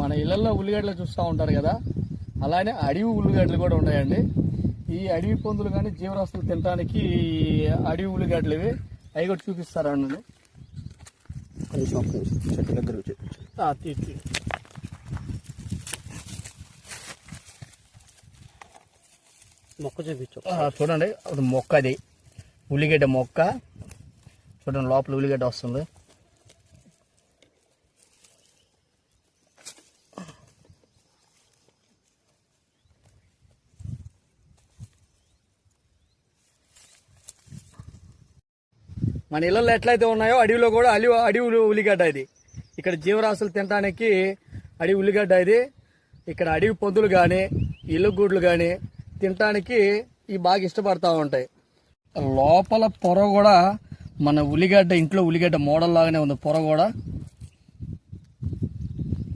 మన ఇళ్లలో ఉల్లిగడ్డలు చూస్తూ ఉంటారు కదా, అలానే అడవి ఉల్లిగడ్డలు కూడా ఉన్నాయండి. ఈ అడవి పందులు కానీ జీవరాశులు తినడానికి అడవి ఉల్లిగడ్డలు ఇవి, అవి కూడా చూపిస్తారా అండి? చెట్టు దగ్గర మొక్క చూపించు. చూడండి, అది మొక్క, అది ఉల్లిగడ్డ మొక్క. చూడండి, లోపల ఉల్లిగడ్డ వస్తుంది. మన ఇళ్ళల్లో ఎట్లయితే ఉన్నాయో అడవిలో కూడా అడవి ఉల్లిగడ్డ ఇది. ఇక్కడ జీవరాశులు తినడానికి అడవి ఉల్లిగడ్డ ఇది. ఇక్కడ అడవి పొద్దులు కానీ ఇల్లుగూడ్లు కానీ తినడానికి ఇవి బాగా ఇష్టపడతా ఉంటాయి. లోపల పొర కూడా మన ఉల్లిగడ్డ, ఇంట్లో ఉల్లిగడ్డ మోడల్ లాగానే ఉంది పొర కూడా.